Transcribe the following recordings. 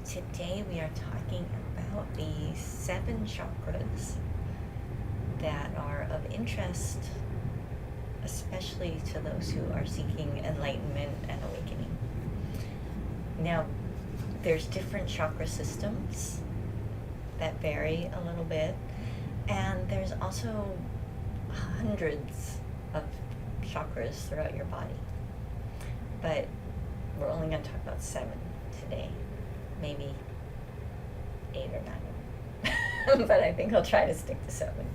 Today we are talking about the 7 chakras that are of interest, especially to those who are seeking enlightenment and awakening. Now, there's different chakra systems that vary a little bit, and there's also hundreds of chakras throughout your body. But we're only going to talk about 7 today, maybe 8 or 9. But I think I'll try to stick to 7.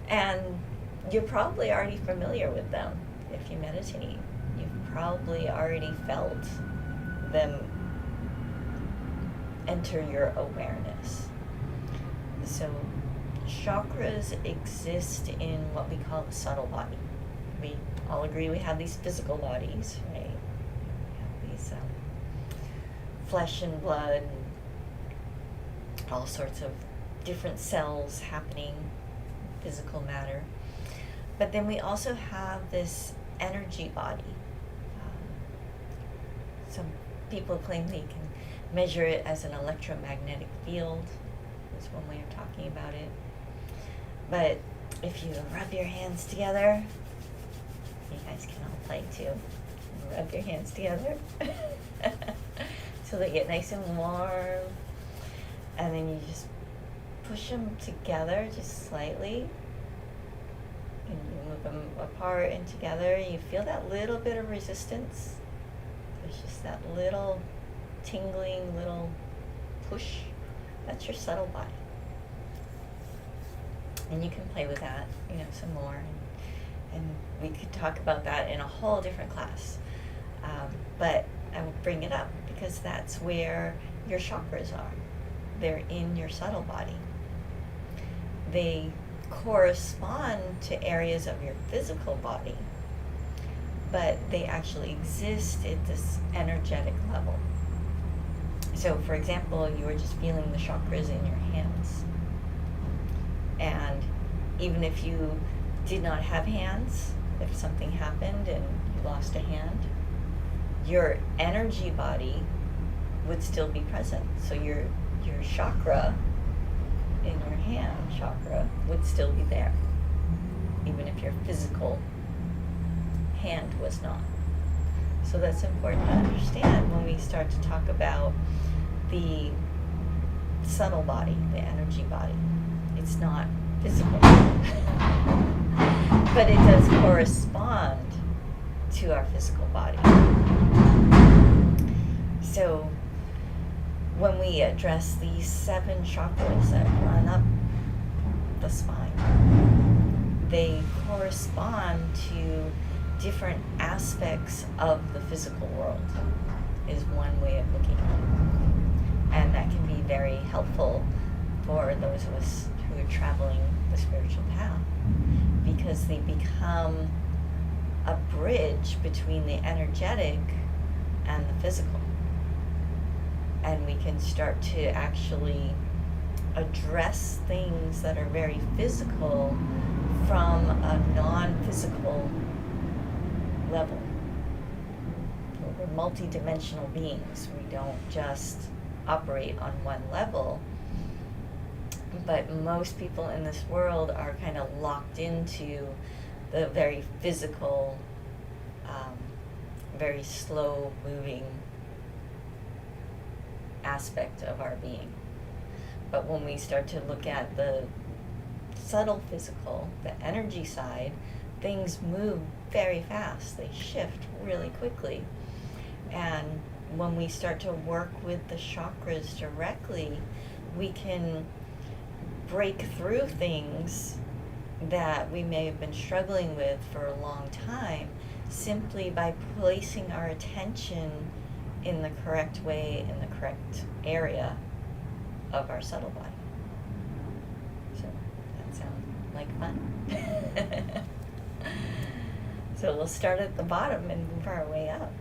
And you're probably already familiar with them if you meditate. You've probably already felt them enter your awareness. So chakras exist in what we call the subtle body. We all agree we have these physical bodies, right? We have these flesh and blood, all sorts of different cells happening, physical matter. But then we also have this energy body. Some people claim they can measure it as an electromagnetic field. Is one way of talking about it. But if you rub your hands together, you guys can all play too. Rub your hands together till they get nice and warm, and then you just push them together just slightly, and you move them apart and together. You feel that little bit of resistance. There's just that little tingling, little push. That's your subtle body. And you can play with that, some more. And we could talk about that in a whole different class. But I will bring it up because that's where your chakras are. They're in your subtle body. They correspond to areas of your physical body, but they actually exist at this energetic level. So, for example, you were just feeling the chakras in your hands. And even if you did not have hands, if something happened and you lost a hand, your energy body would still be present. So your chakra in your hand, chakra, would still be there, even if your physical hand was not. So that's important to understand when we start to talk about the subtle body, the energy body. It's not physical, but it does correspond to our physical body. So when we address these 7 chakras that run up the spine, they correspond to different aspects of the physical world, is one way of looking at it. And that can be very helpful for those of us who are traveling the spiritual path, because they become a bridge between the energetic and the physical. And we can start to actually address things that are very physical from a non-physical level. We're multidimensional beings. We don't just operate on one level. But most people in this world are kind of locked into the very physical, very slow-moving aspect of our being. But when we start to look at the subtle physical, the energy side, things move very fast. They shift really quickly. And when we start to work with the chakras directly, we can break through things that we may have been struggling with for a long time, simply by placing our attention in the correct way, in the correct area of our subtle body. So that sounds like fun. So we'll start at the bottom and move our way up.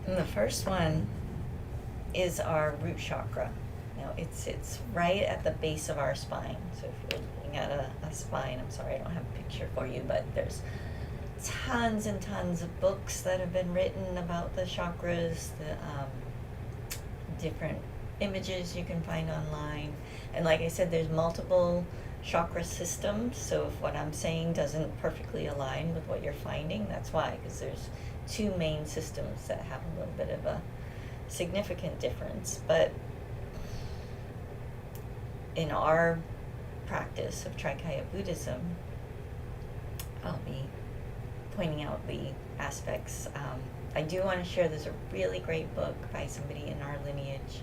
And the first one is our root chakra. Now it sits right at the base of our spine. So if you're looking at a spine. I'm sorry, I don't have a picture for you, but there's tons and tons of books that have been written about the chakras, the different images you can find online. And like I said, there's multiple chakra systems, so if what I'm saying doesn't perfectly align with what you're finding, that's why, because there's two main systems that have a little bit of a significant difference. But in our practice of Trikaya Buddhism, I'll be pointing out the aspects. I do want to share, there's a really great book by somebody in our lineage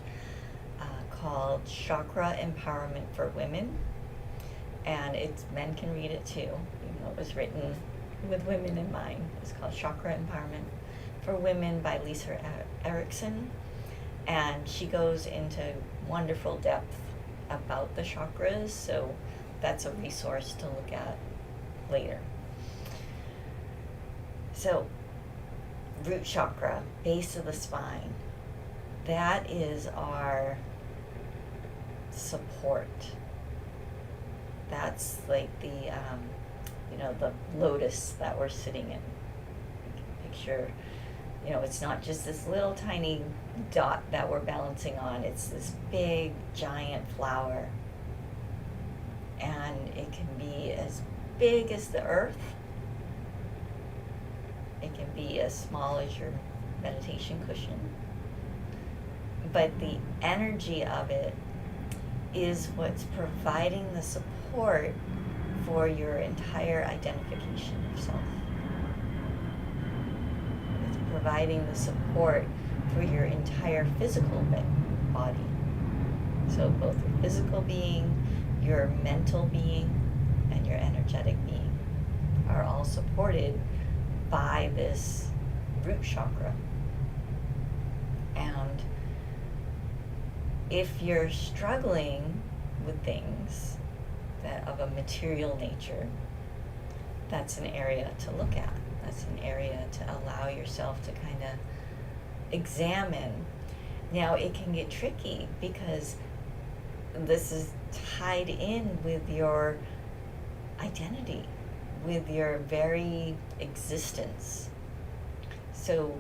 called Chakra Empowerment for Women. And men can read it too, even though it was written with women in mind. It's called Chakra Empowerment for Women by Lisa Erickson. And she goes into wonderful depth about the chakras, so that's a resource to look at later. So, root chakra, base of the spine, that is our support. That's like the the lotus that we're sitting in. You can picture, it's not just this little tiny dot that we're balancing on. It's this big, giant flower. And it can be as big as the earth. It can be as small as your meditation cushion. But the energy of it is what's providing the support for your entire identification of self. It's providing the support for your entire physical body. So both your physical being, your mental being, and your energetic being are all supported by this root chakra. And if you're struggling with things that of a material nature, that's an area to look at. That's an area to allow yourself to kind of examine. Now, it can get tricky because this is tied in with your identity, with your very existence. So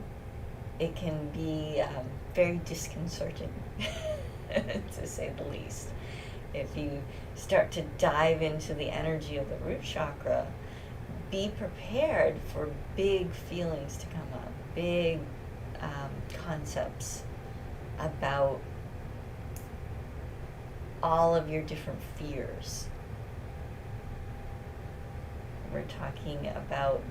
it can be very disconcerting, to say the least. If you start to dive into the energy of the root chakra, be prepared for big feelings to come up, big concepts about all of your different fears. We're talking about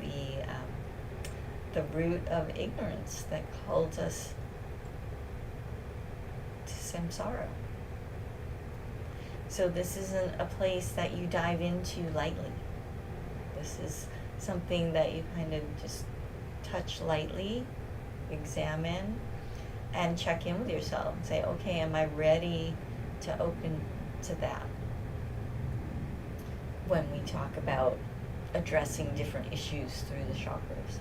the root of ignorance that holds us to samsara. So this isn't a place that you dive into lightly. This is something that you kind of just touch lightly, examine, and check in with yourself and say, okay, am I ready to open to that? When we talk about addressing different issues through the chakras.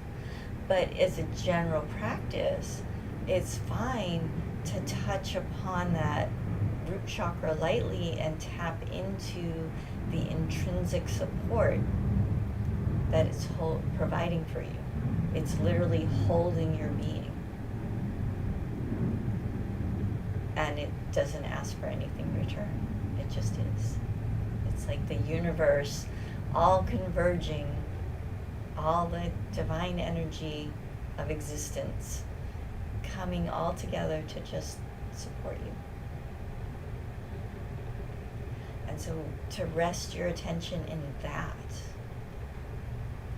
But as a general practice, it's fine to touch upon that root chakra lightly and tap into the intrinsic support that it's providing for you. It's literally holding your being. And it doesn't ask for anything in return. It just is. It's like the universe all converging, all the divine energy of existence coming all together to just support you. And so to rest your attention in that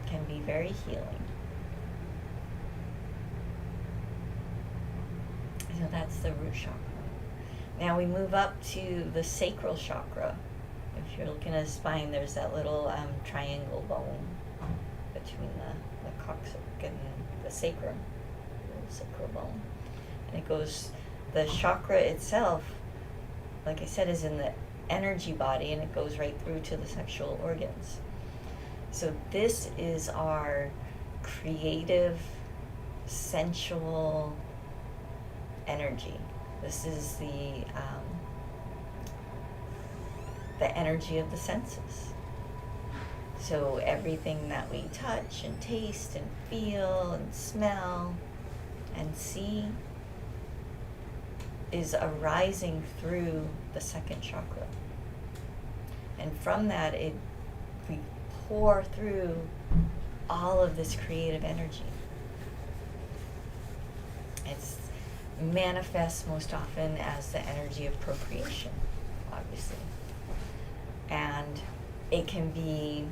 can be very healing. So that's the root chakra. Now we move up to the sacral chakra. If you're looking at a spine, there's that little triangle bone between the coccyx and the sacrum, the sacral bone. And it goes, the chakra itself, like I said, is in the energy body, and it goes right through to the sexual organs. So this is our creative, sensual energy. This is the the energy of the senses. So everything that we touch and taste and feel and smell and see is arising through the second chakra. And from that, we pour through all of this creative energy. It's manifests most often as the energy of procreation, obviously. And it can be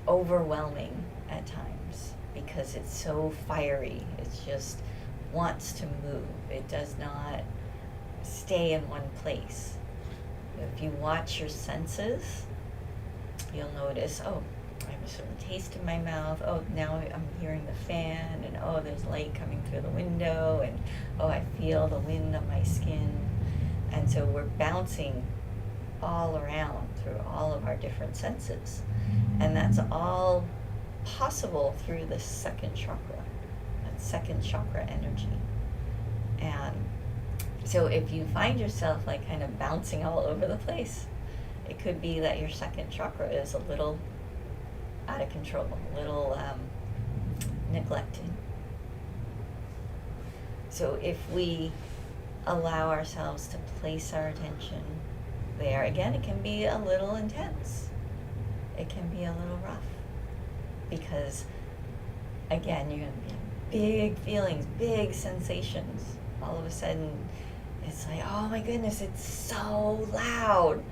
overwhelming at times because it's so fiery. It just wants to move. It does not stay in one place. If you watch your senses, you'll notice, oh, I have a certain taste in my mouth. Oh, now I'm hearing the fan, and oh, there's light coming through the window, and oh, I feel the wind on my skin. And so we're bouncing all around through all of our different senses. And that's all possible through the second chakra, that second chakra energy. And so if you find yourself like kind of bouncing all over the place, it could be that your second chakra is a little out of control, a little neglected. So if we allow ourselves to place our attention there, again, it can be a little intense. It can be a little rough because, again, you're going to be big feelings, big sensations. All of a sudden, it's like, oh my goodness, it's so loud.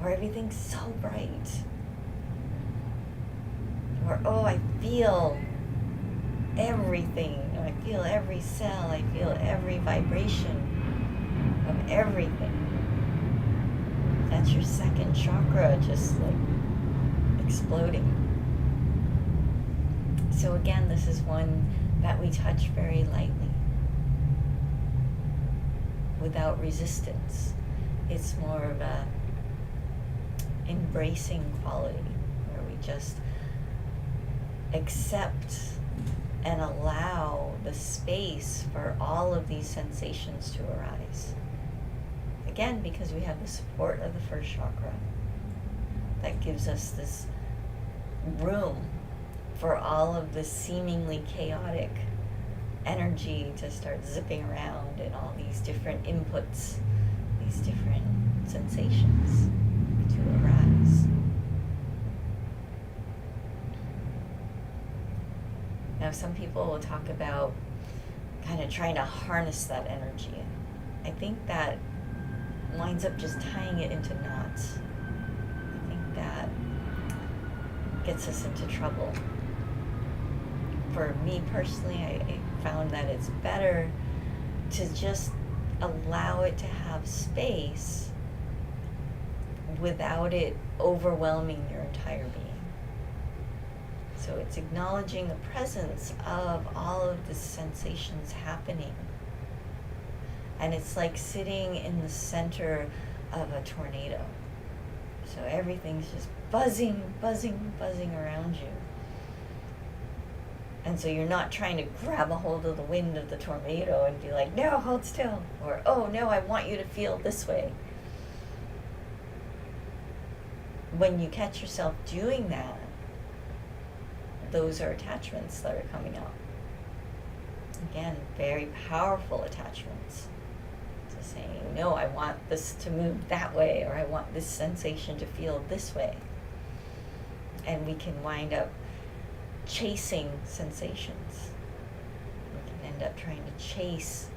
Or everything's so bright. Or, oh, I feel everything. I feel every cell. I feel every vibration of everything. That's your second chakra just like exploding. So again, this is one that we touch very lightly, without resistance. It's more of a embracing quality where we just accept and allow the space for all of these sensations to arise. Again, because we have the support of the first chakra that gives us this room for all of this seemingly chaotic energy to start zipping around and all these different inputs, these different sensations to arise. Now, some people will talk about kind of trying to harness that energy. I think that winds up just tying it into knots. I think that gets us into trouble. For me personally, I found that it's better to just allow it to have space without it overwhelming your entire being. So it's acknowledging the presence of all of the sensations happening. And it's like sitting in the center of a tornado. So everything's just buzzing, buzzing, buzzing around you. And so you're not trying to grab a hold of the wind of the tornado and be like, no, hold still. Or, oh, no, I want you to feel this way. When you catch yourself doing that, those are attachments that are coming up. Again, very powerful attachments. To saying, no, I want this to move that way, or I want this sensation to feel this way. And we can wind up chasing sensations. We can end up trying to chase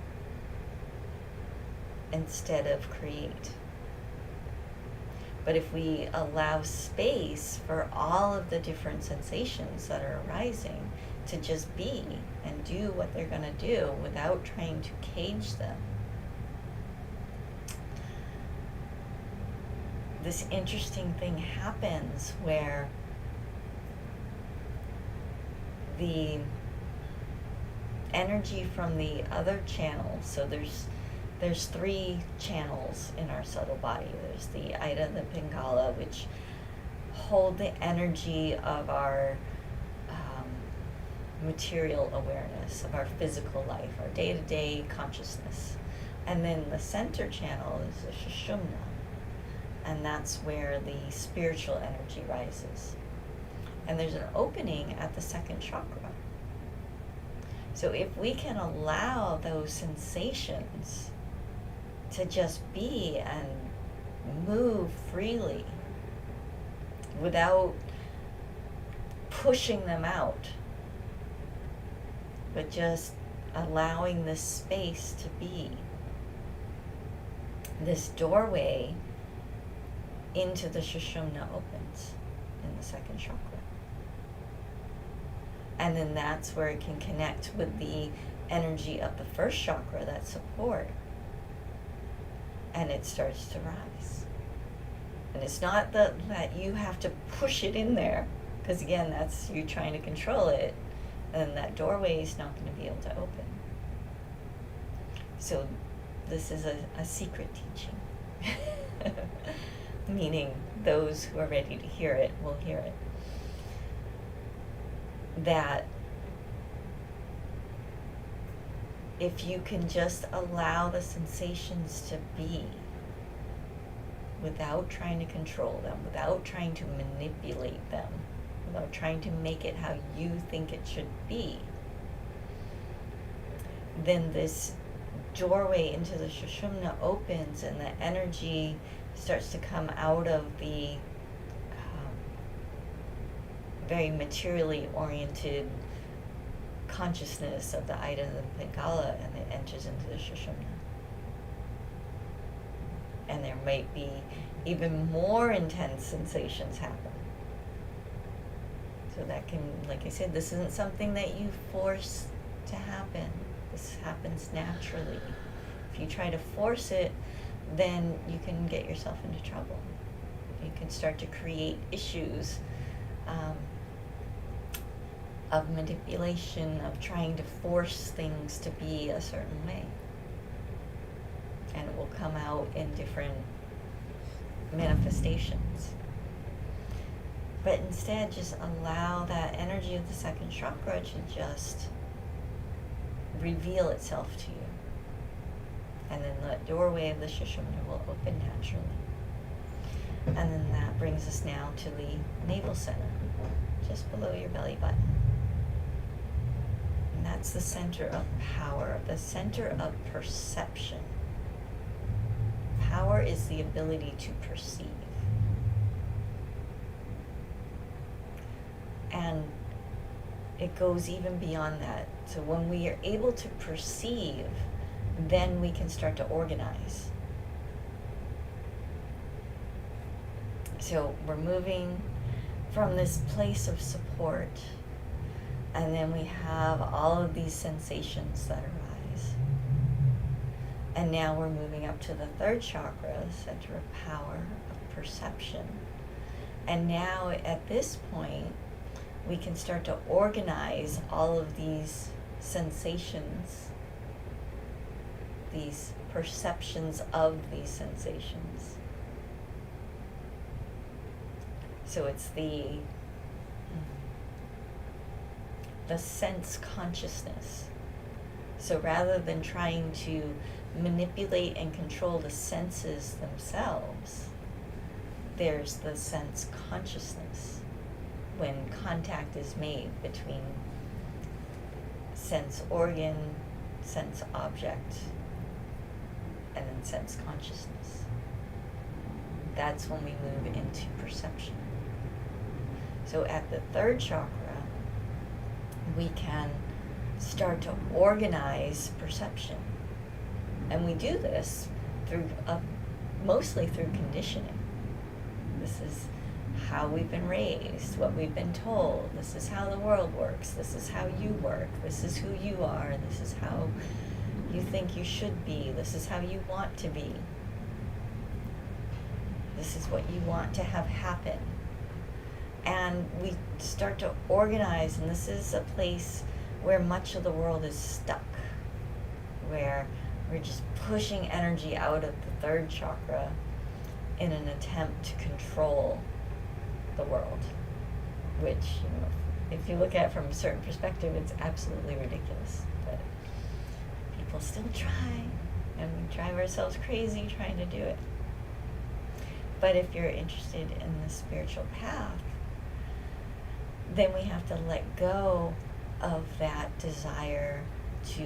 instead of create. But if we allow space for all of the different sensations that are arising to just be and do what they're going to do without trying to cage them, this interesting thing happens where the energy from the other channel, so there's three channels in our subtle body. There's the Ida, the Pingala, which hold the energy of our material awareness, of our physical life, our day-to-day consciousness. And then the center channel is the Sushumna, and that's where the spiritual energy rises. And there's an opening at the second chakra. So if we can allow those sensations to just be and move freely without pushing them out, but just allowing this space to be, this doorway into the Sushumna opens in the second chakra. And then that's where it can connect with the energy of the first chakra, that support. And it starts to rise. And it's not that you have to push it in there, because again, that's you trying to control it, and that doorway is not going to be able to open. So this is a secret teaching, meaning those who are ready to hear it will hear it. That if you can just allow the sensations to be without trying to control them, without trying to manipulate them, without trying to make it how you think it should be, then this doorway into the Sushumna opens and the energy starts to come out of the very materially oriented consciousness of the Ida and the Pingala, and it enters into the Sushumna. And there might be even more intense sensations happen. So that can, like I said, this isn't something that you force to happen. This happens naturally. If you try to force it, then you can get yourself into trouble. You can start to create issues of manipulation, of trying to force things to be a certain way. And it will come out in different manifestations. But instead, just allow that energy of the second chakra to just reveal itself to you. And then the doorway of the Sushumna will open naturally. And then that brings us now to the navel center, just below your belly button. And that's the center of power, the center of perception. Power is the ability to perceive. And it goes even beyond that. So when we are able to perceive, then we can start to organize. So we're moving from this place of support, and then we have all of these sensations that arise. And now we're moving up to the third chakra, center of power, of perception. And now at this point, we can start to organize all of these sensations, these perceptions of these sensations. So it's the sense consciousness. So rather than trying to manipulate and control the senses themselves, there's the sense consciousness when contact is made between sense organ, sense object, and then sense consciousness. That's when we move into perception. So at the third chakra, we can start to organize perception. And we do this through mostly through conditioning. This is how we've been raised, what we've been told. This is how the world works. This is how you work. This is who you are. This is how you think you should be. This is how you want to be. This is what you want to have happen. And we start to organize, and this is a place where much of the world is stuck, where we're just pushing energy out of the third chakra in an attempt to control the world, which, if you look at it from a certain perspective, it's absolutely ridiculous. But people still try, and we drive ourselves crazy trying to do it. But if you're interested in the spiritual path, then we have to let go of that desire to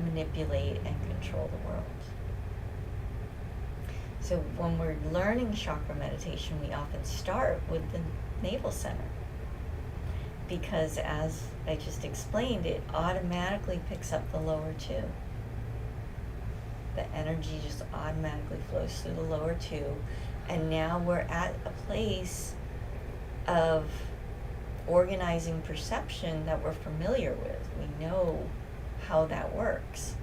manipulate and control the world. So when we're learning chakra meditation, we often start with the navel center, because as I just explained, it automatically picks up the lower two. The energy just automatically flows through the lower two, and now we're at a place of organizing perception that we're familiar with. We know how that works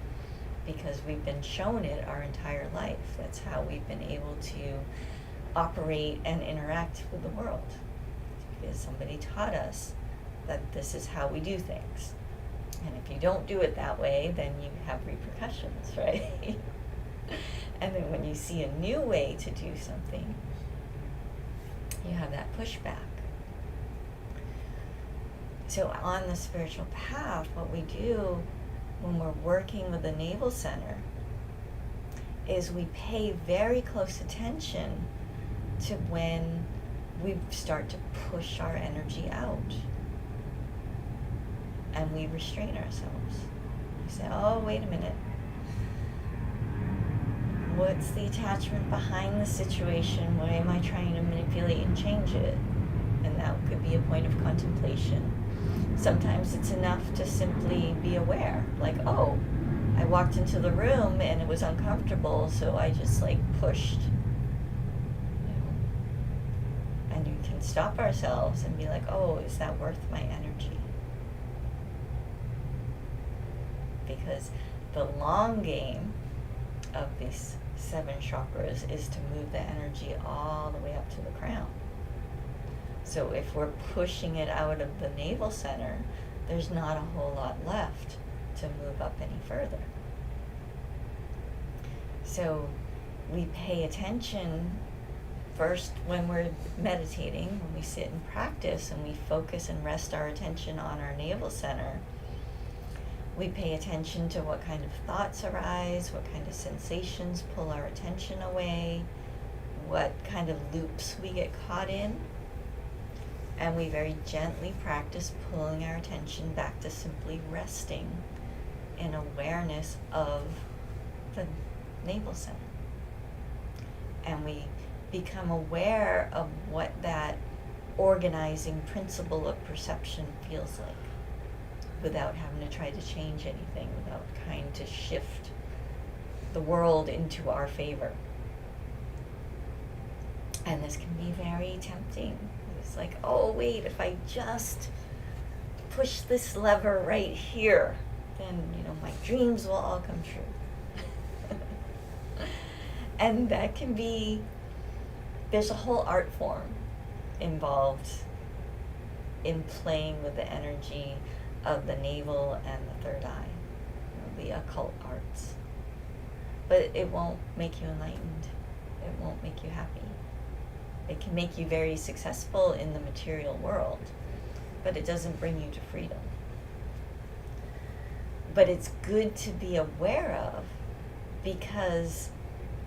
because we've been shown it our entire life. That's how we've been able to operate and interact with the world, because somebody taught us that this is how we do things. And if you don't do it that way, then you have repercussions, right? And then when you see a new way to do something, you have that pushback. So on the spiritual path, what we do when we're working with the navel center is we pay very close attention to when we start to push our energy out. And we restrain ourselves. We say, oh, wait a minute. What's the attachment behind the situation? Why am I trying to manipulate and change it? And that could be a point of contemplation. Sometimes it's enough to simply be aware. Like, oh, I walked into the room and it was uncomfortable, so I just pushed. And we can stop ourselves and be like, oh, is that worth my energy? Because the long game of these 7 chakras is to move the energy all the way up to the crown. So if we're pushing it out of the navel center, there's not a whole lot left to move up any further. So we pay attention first when we're meditating, when we sit and practice and we focus and rest our attention on our navel center. We pay attention to what kind of thoughts arise, what kind of sensations pull our attention away, what kind of loops we get caught in. And we very gently practice pulling our attention back to simply resting in awareness of the navel center. And we become aware of what that organizing principle of perception feels like, without having to try to change anything, without trying to shift the world into our favor. And this can be very tempting. It's like, oh wait, if I just push this lever right here, then my dreams will all come true. And that can be, there's a whole art form involved in playing with the energy of the navel and the third eye, the occult arts. But it won't make you enlightened. It won't make you happy. It can make you very successful in the material world, but it doesn't bring you to freedom. But it's good to be aware of, because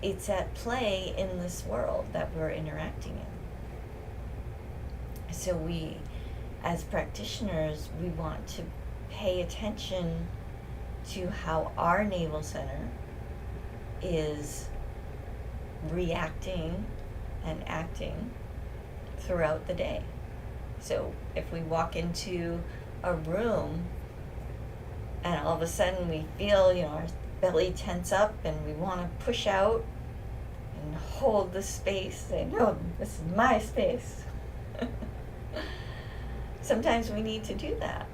it's at play in this world that we're interacting in. So we, as practitioners, we want to pay attention to how our navel center is reacting and acting throughout the day. So if we walk into a room and all of a sudden we feel, our belly tense up and we want to push out and hold the space, say, no, this is my space. Sometimes we need to do that.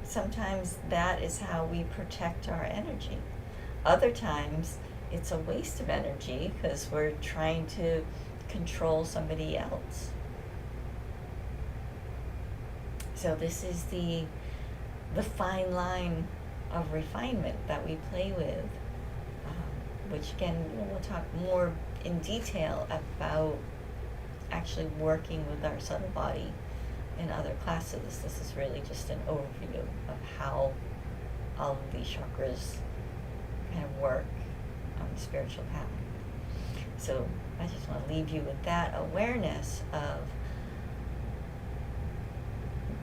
Sometimes that is how we protect our energy. Other times it's a waste of energy because we're trying to control somebody else. So this is the fine line of refinement that we play with, which again, we'll talk more in detail about actually working with our subtle body in other classes. This is really just an overview of how all of these chakras kind of work on the spiritual path. So I just want to leave you with that awareness of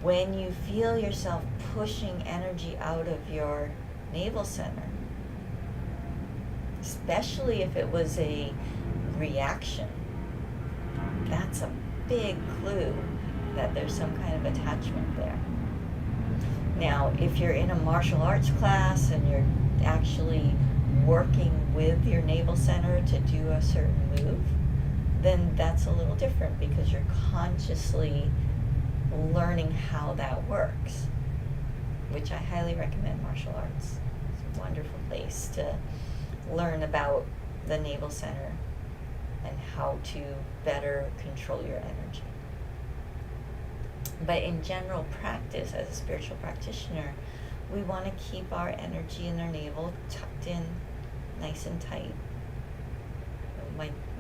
when you feel yourself pushing energy out of your navel center, especially if it was a reaction, that's a big clue that there's some kind of attachment there. Now, if you're in a martial arts class and you're actually working with your navel center to do a certain move, then that's a little different because you're consciously learning how that works, which I highly recommend martial arts. It's a wonderful place to learn about the navel center and how to better control your energy. But in general practice, as a spiritual practitioner, we want to keep our energy in our navel tucked in nice and tight.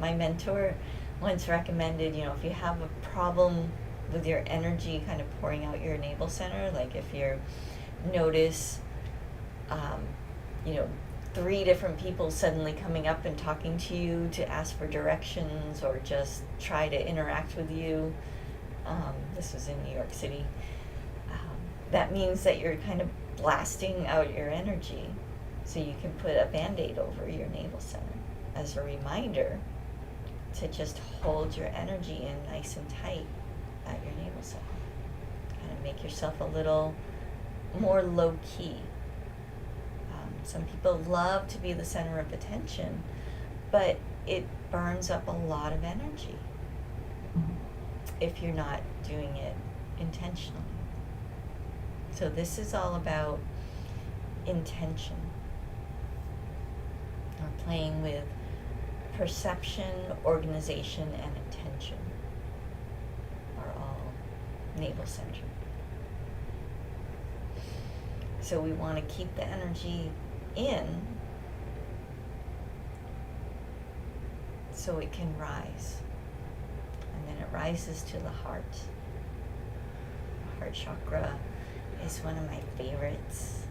My mentor once recommended, if you have a problem with your energy kind of pouring out your navel center, like if you notice, 3 different people suddenly coming up and talking to you to ask for directions or just try to interact with you. This was in New York City. That means that you're kind of blasting out your energy. So you can put a Band-Aid over your navel center as a reminder to just hold your energy in nice and tight at your navel center. Kind of make yourself a little more low-key. Some people love to be the center of attention, but it burns up a lot of energy if you're not doing it intentionally. So this is all about intention. We're playing with perception, organization, and intention are all navel centered. So we want to keep the energy in so it can rise. And then it rises to the heart. The heart chakra is one of my favorites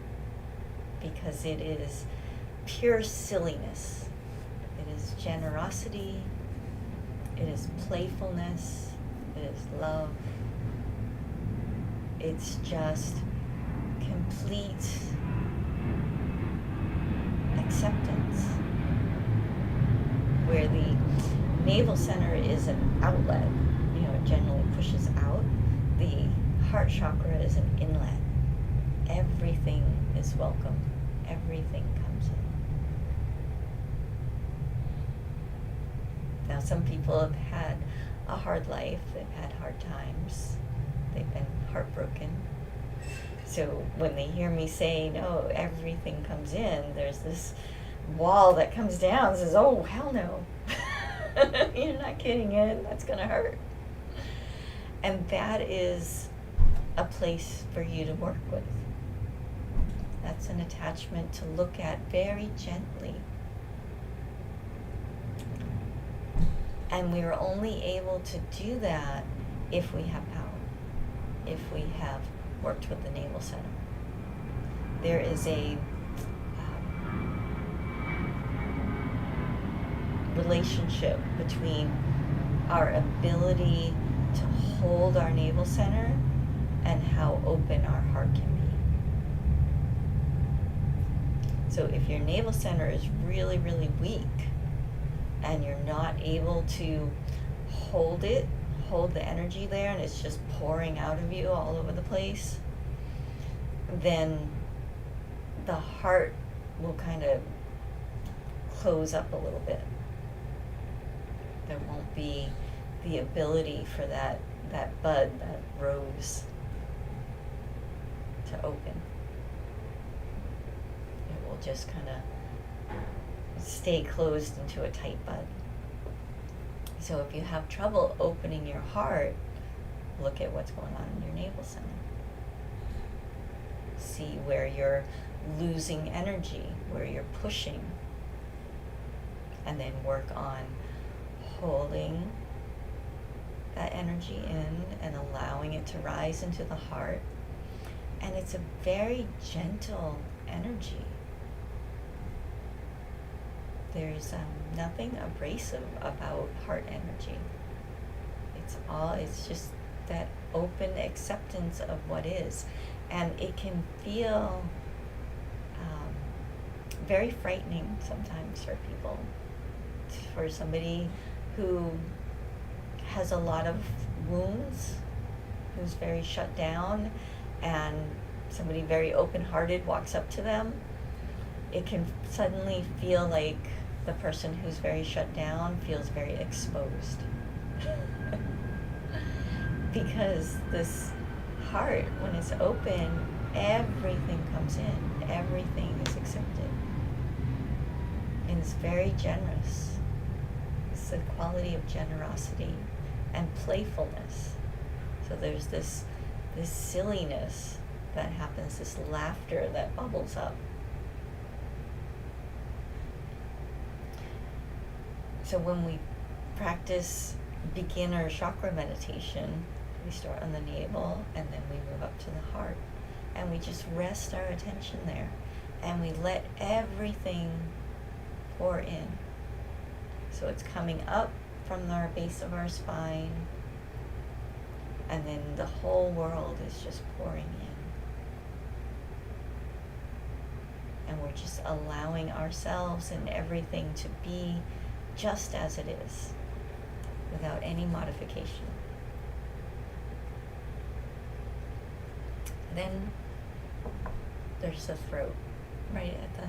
because it is pure silliness. It is generosity. It is playfulness. It is love. It's just complete acceptance, where the navel center is an outlet, it generally pushes out. The heart chakra is an inlet. Everything is welcome. Everything comes in. Now, some people have had a hard life. They've had hard times. They've been heartbroken. So when they hear me say, no, everything comes in, there's this wall that comes down and says, oh, hell no. You're not getting in. That's going to hurt. And that is a place for you to work with. That's an attachment to look at very gently. And we are only able to do that if we have power, if we have worked with the navel center. There is a relationship between our ability to hold our navel center and how open our heart can be. So if your navel center is really, really weak and you're not able to hold the energy there, and it's just pouring out of you all over the place, then the heart will kind of close up a little bit. There won't be the ability for that bud, that rose, to open. It will just kind of stay closed into a tight bud. So if you have trouble opening your heart, look at what's going on in your navel center. See where you're losing energy, where you're pushing, and then work on holding that energy in and allowing it to rise into the heart. And it's a very gentle energy. There's nothing abrasive about heart energy. It's just that open acceptance of what is. And it can feel very frightening sometimes for people. For somebody who has a lot of wounds, who's very shut down, and somebody very open-hearted walks up to them, it can suddenly feel like the person who's very shut down feels very exposed. Because this heart, when it's open, everything comes in, everything is accepted. And it's very generous. It's the quality of generosity and playfulness. So there's this silliness that happens, this laughter that bubbles up. So when we practice beginner chakra meditation, we start on the navel and then we move up to the heart. And we just rest our attention there. And we let everything pour in. So it's coming up from our base of our spine, and then the whole world is just pouring in. And we're just allowing ourselves and everything to be just as it is, without any modification. Then there's the throat, right at the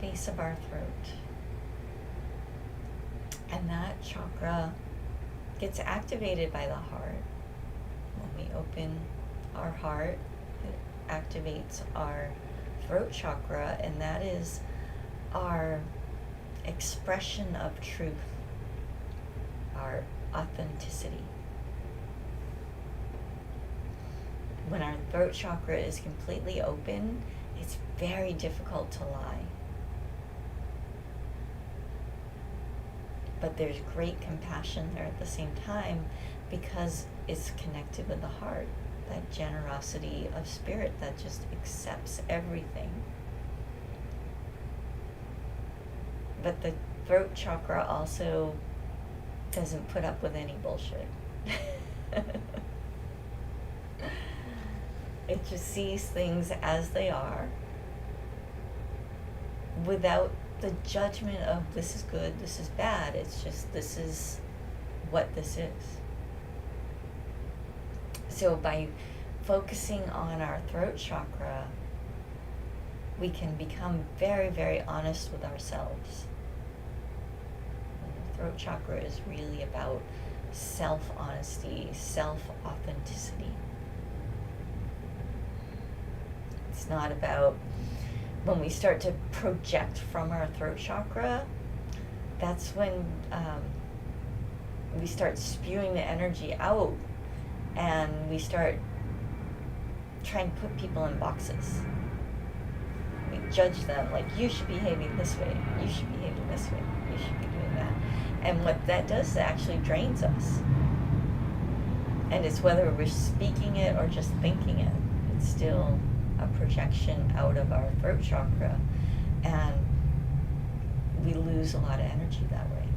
base of our throat. And that chakra gets activated by the heart. When we open our heart, it activates our throat chakra, and that is our expression of truth, our authenticity. When our throat chakra is completely open, it's very difficult to lie. But there's great compassion there at the same time, because it's connected with the heart, that generosity of spirit that just accepts everything. But the throat chakra also doesn't put up with any bullshit. It just sees things as they are, without the judgment of this is good, this is bad. It's just, this is what this is. So by focusing on our throat chakra, we can become very, very honest with ourselves. And the throat chakra is really about self-honesty, self-authenticity. It's not about, when we start to project from our throat chakra, that's when we start spewing the energy out, and we start trying to put people in boxes. We judge them, like, you should be behaving this way, you should be behaving this way, you should be doing that. And what that does, it actually drains us. And it's whether we're speaking it or just thinking it, it's still a projection out of our throat chakra, and we lose a lot of energy that way.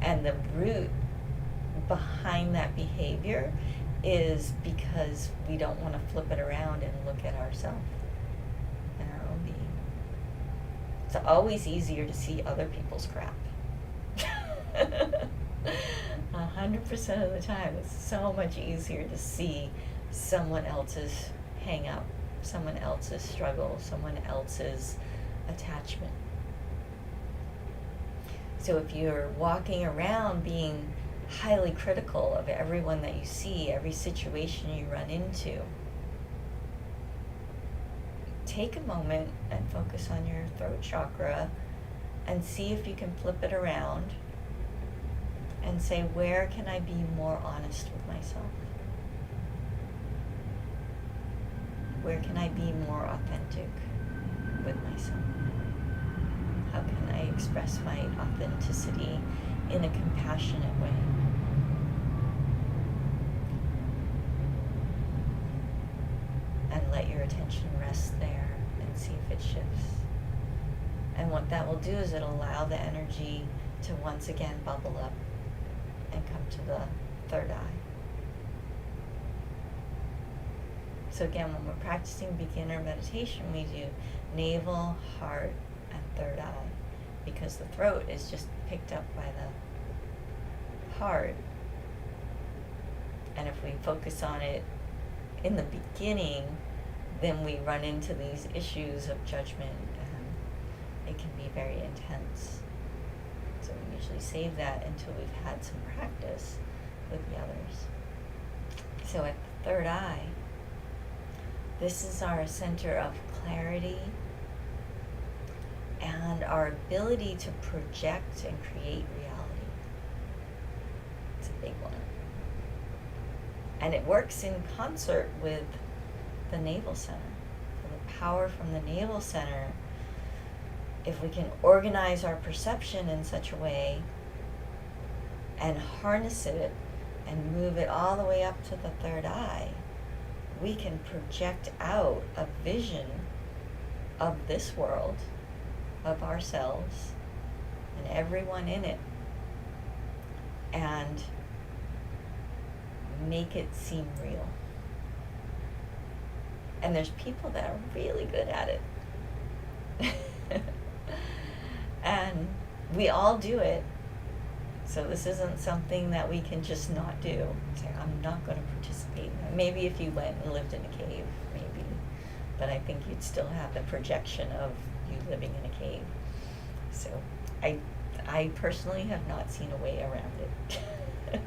And the root behind that behavior is because we don't want to flip it around and look at ourselves and our own being. It's always easier to see other people's crap. 100% of the time, it's so much easier to see someone else's hang up, someone else's struggle, someone else's attachment. So if you're walking around being highly critical of everyone that you see, every situation you run into, take a moment and focus on your throat chakra and see if you can flip it around and say, where can I be more honest with myself? Where can I be more authentic with myself? How can I express my authenticity in a compassionate way? And let your attention rest there and see if it shifts. And what what that will do is it'll allow the energy to once again bubble up and come to the third eye. So again, when we're practicing beginner meditation, we do navel, heart, and third eye, because the throat is just picked up by the heart. And if we focus on it in the beginning, then we run into these issues of judgment, and it can be very intense. So we usually save that until we've had some practice with the others. So at the third eye, this is our center of clarity and our ability to project and create reality. It's a big one. And it works in concert with the navel center. So the power from the navel center, if we can organize our perception in such a way and harness it and move it all the way up to the third eye, we can project out a vision of this world, of ourselves, and everyone in it, and make it seem real. And there's people that are really good at it. And we all do it. So this isn't something that we can just not do. Say, I'm not going to participate in that. Maybe if you went and lived in a cave, maybe. But I think you'd still have the projection of you living in a cave. So I personally have not seen a way around it.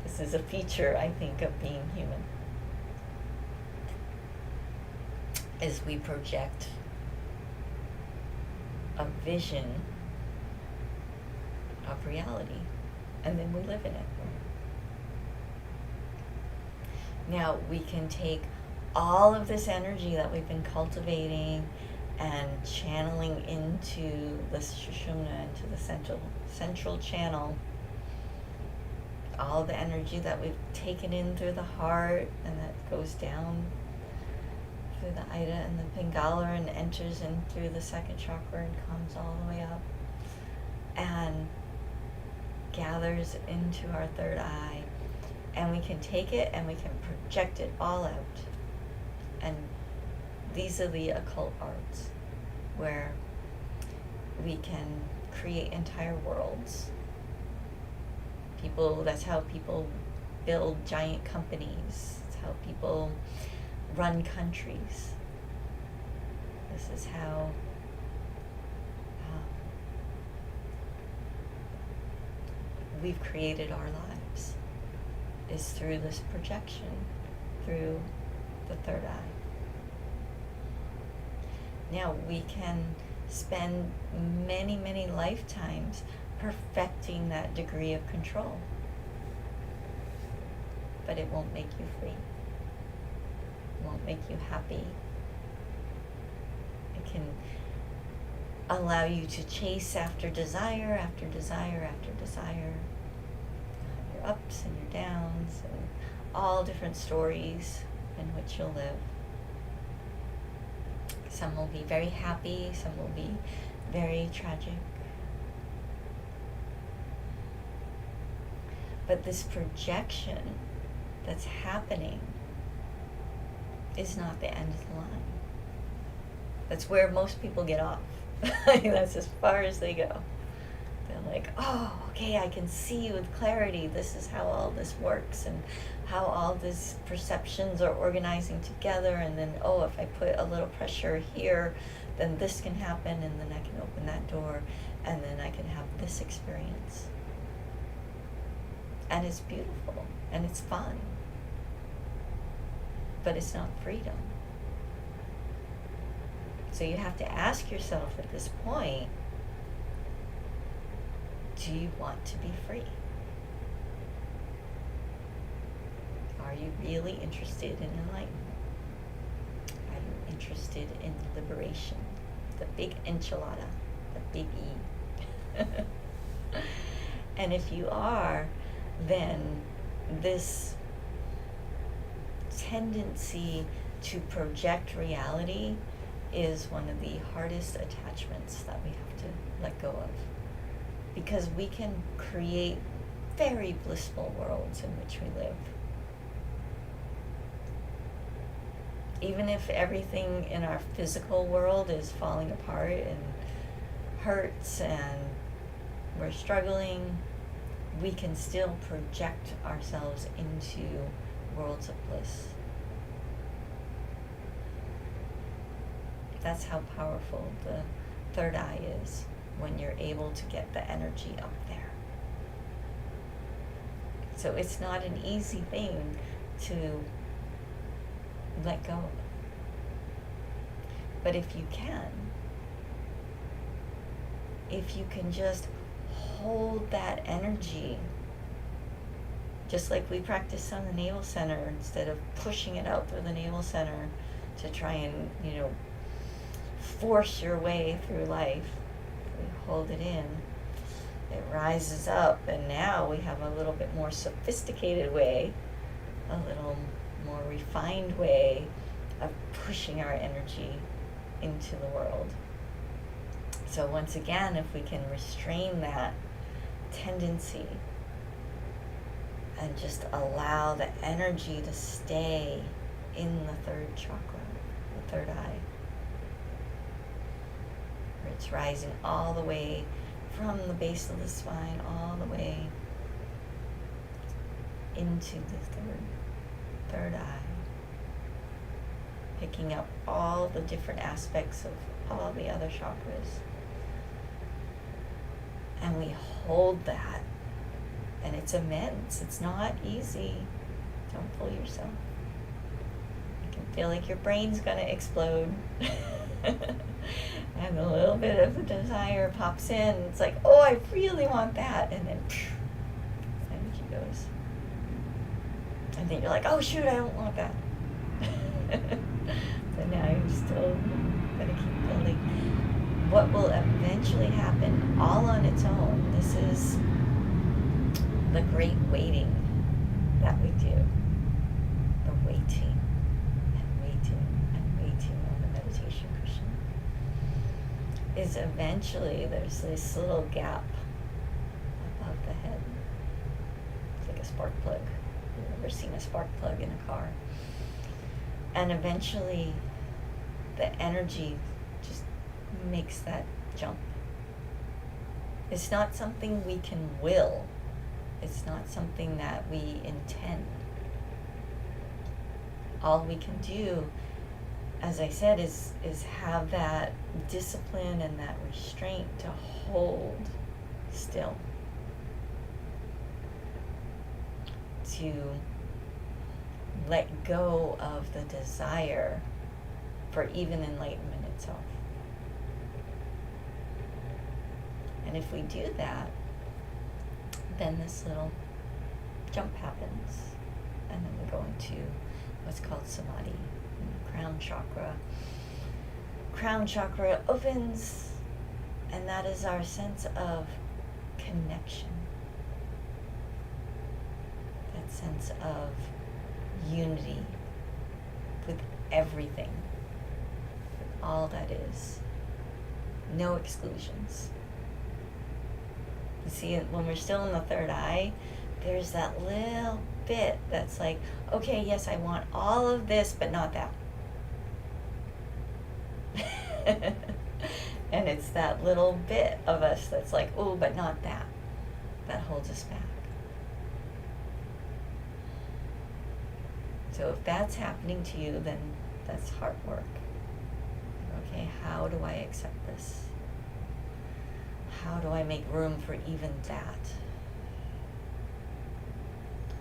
This is a feature, I think, of being human, is we project a vision of reality, and then we live in it. Now we can take all of this energy that we've been cultivating and channeling into the Sushumna, into the central channel, all the energy that we've taken in through the heart, and that goes down through the Ida and the Pingala and enters in through the second chakra and comes all the way up and gathers into our third eye. And we can take it and we can project it all out. And these are the occult arts, where we can create entire worlds. That's how people build giant companies. That's how people run countries. This is how we've created our lives, is through this projection, through the third eye. Now we can spend many, many lifetimes perfecting that degree of control, but it won't make you free. It won't make you happy. It can allow you to chase after desire, after desire, after desire. Your ups and your downs, and all different stories in which you'll live. Some will be very happy, some will be very tragic. But this projection that's happening is not the end of the line. That's where most people get off. That's as far as they go. They're like, oh, okay, I can see with clarity. This is how all this works, and how all these perceptions are organizing together. And then, oh, if I put a little pressure here, then this can happen, and then I can open that door, and then I can have this experience. And it's beautiful, and it's fun. But it's not freedom. So you have to ask yourself at this point, do you want to be free? Are you really interested in enlightenment? Are you interested in liberation? The big enchilada, the big E. And if you are, then this tendency to project reality is one of the hardest attachments that we have to let go of, because we can create very blissful worlds in which we live. Even if everything in our physical world is falling apart and hurts and we're struggling, we can still project ourselves into worlds of bliss. That's how powerful the third eye is, when you're able to get the energy up there. So it's not an easy thing to let go of. But if you can just hold that energy, just like we practice on the navel center, instead of pushing it out through the navel center to try and, force your way through life. We hold it in, it rises up, and now we have a little bit more sophisticated way, a little more refined way of pushing our energy into the world. So once again, if we can restrain that tendency and just allow the energy to stay in the third chakra, the third eye, where it's rising all the way from the base of the spine all the way into the third eye, picking up all the different aspects of all the other chakras. And we hold that, and it's immense. It's not easy. Don't fool yourself. You can feel like your brain's gonna explode. And a little bit of the desire pops in. It's like, oh, I really want that. And then energy goes. And then you're like, oh shoot, I don't want that. But now you're still gonna keep building. What will eventually happen all on its own, this is the great waiting that we do. The waiting and waiting and waiting of the meditation cushion. Is eventually there's this little gap above the head. It's like a spark plug. You've ever seen a spark plug in a car? And eventually the energy just makes that jump. It's not something we can will. It's not something that we intend. All we can do, as I said, is have that discipline and that restraint to hold still. To let go of the desire for even enlightenment itself. And if we do that, then this little jump happens, and then we go into what's called samadhi, crown chakra. Crown chakra opens, and that is our sense of connection, that sense of unity with everything, with all that is, no exclusions. You see, when we're still in the third eye, there's that little bit that's like, okay, yes, I want all of this, but not that. And it's that little bit of us that's like, oh, but not that. That holds us back. So if that's happening to you, then that's hard work. Okay, how do I accept this? How do I make room for even that?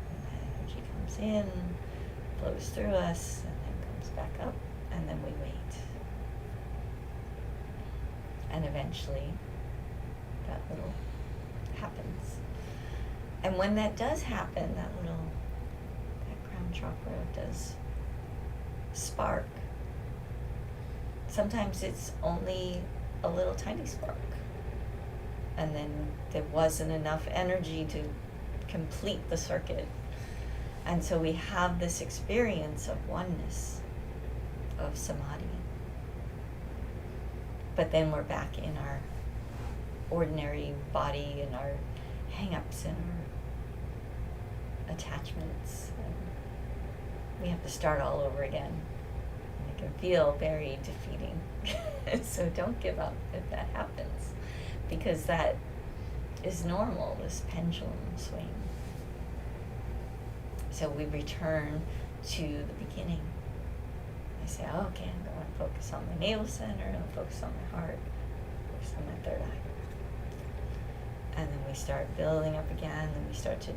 And that energy comes in, flows through us, and then comes back up, and then we wait. And eventually, that little happens. And when that does happen, that crown chakra does spark. Sometimes it's only a little tiny spark. And then there wasn't enough energy to complete the circuit. And so we have this experience of oneness, of samadhi. But then we're back in our ordinary body and our hang-ups and our attachments. And we have to start all over again. And it can feel very defeating. So don't give up if that happens, because that is normal, this pendulum swing. So we return to the beginning. I say, oh, okay, I'm going to focus on my navel center, and I'll focus on my heart, focus on my third eye. And then we start building up again, and we start to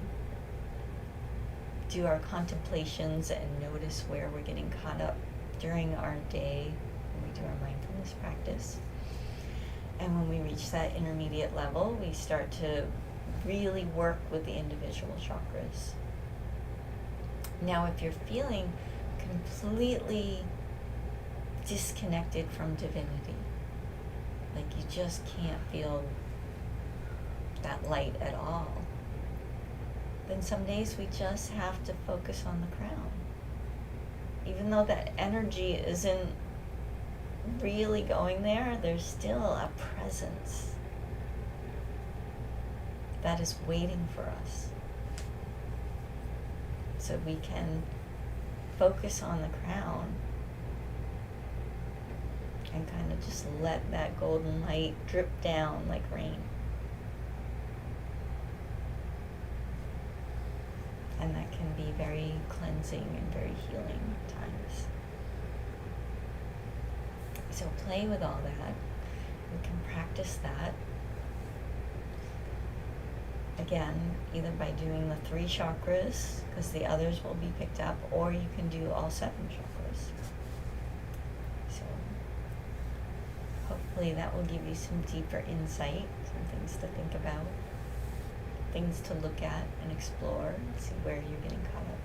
do our contemplations and notice where we're getting caught up during our day when we do our mindfulness practice. And when we reach that intermediate level, we start to really work with the individual chakras. Now, if you're feeling completely disconnected from divinity, like you just can't feel that light at all, then some days we just have to focus on the crown. Even though that energy isn't really going there, there's still a presence that is waiting for us. So we can focus on the crown and kind of just let that golden light drip down like rain. And that can be very cleansing and very healing at times. So play with all that. We can practice that. Again, either by doing the 3 chakras, because the others will be picked up, or you can do all 7 chakras. So hopefully that will give you some deeper insight, some things to think about, things to look at and explore, and see where you're getting caught up.